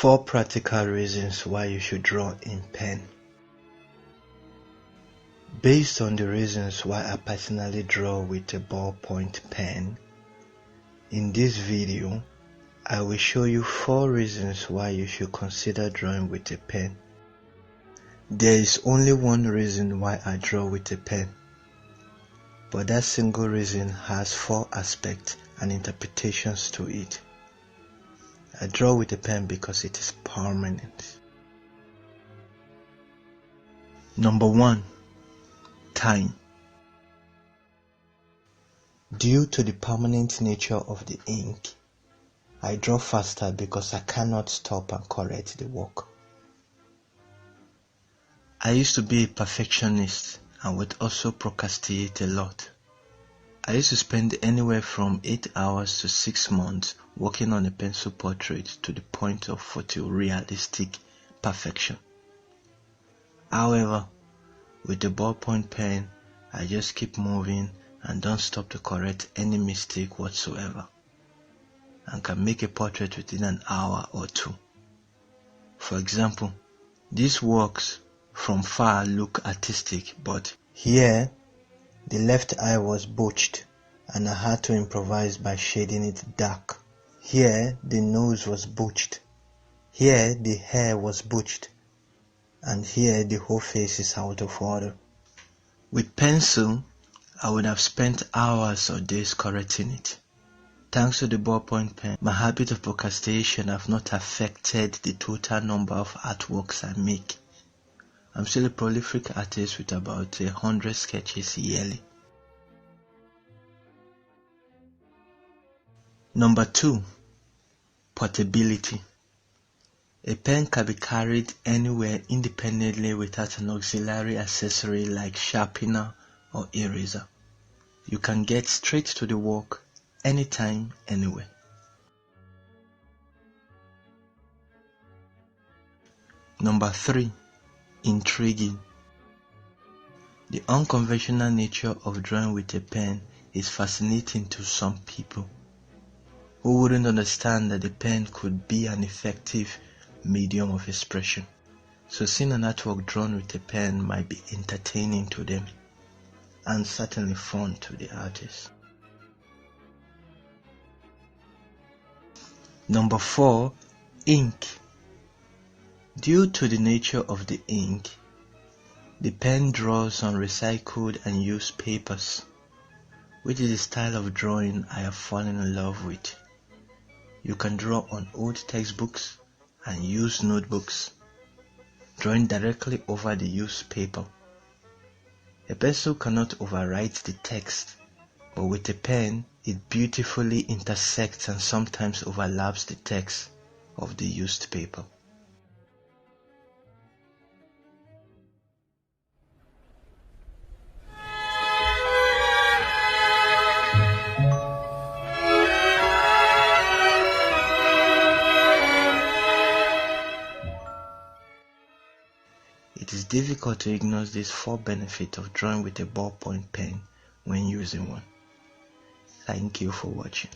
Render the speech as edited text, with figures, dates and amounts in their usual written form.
4 practical reasons why you should draw in pen. Based on the reasons why I personally draw with a ballpoint pen, in this video, I will show you 4 reasons why you should consider drawing with a pen. There is only one reason why I draw with a pen, but that single reason has 4 aspects and interpretations to it. I draw with a pen because it is permanent. Number 1. Time. Due to the permanent nature of the ink, I draw faster because I cannot stop and correct the work. I used to be a perfectionist and would also procrastinate a lot. I used to spend anywhere from 8 hours to 6 months working on a pencil portrait to the point of photorealistic perfection. However, with the ballpoint pen, I just keep moving and don't stop to correct any mistake whatsoever, and can make a portrait within an hour or 2. For example, these works from far look artistic, but here the left eye was botched and I had to improvise by shading it dark. Here the nose was botched, here the hair was botched, and here the whole face is out of order. With pencil, I would have spent hours or days correcting it. Thanks to the ballpoint pen, my habit of procrastination have not affected the total number of artworks I make. I'm still a prolific artist with about 100 sketches yearly. Number 2. Portability. A pen can be carried anywhere independently without an auxiliary accessory like sharpener or eraser. You can get straight to the work anytime, anywhere. Number 3. Intriguing. The unconventional nature of drawing with a pen is fascinating to some people who wouldn't understand that the pen could be an effective medium of expression. So seeing an artwork drawn with a pen might be entertaining to them and certainly fun to the artist. Number 4. Ink. Due to the nature of the ink, the pen draws on recycled and used papers, which is the style of drawing I have fallen in love with. You can draw on old textbooks and used notebooks, drawing directly over the used paper. A pencil cannot overwrite the text, but with a pen, it beautifully intersects and sometimes overlaps the text of the used paper. It is difficult to ignore these 4 benefits of drawing with a ballpoint pen when using one. Thank you for watching.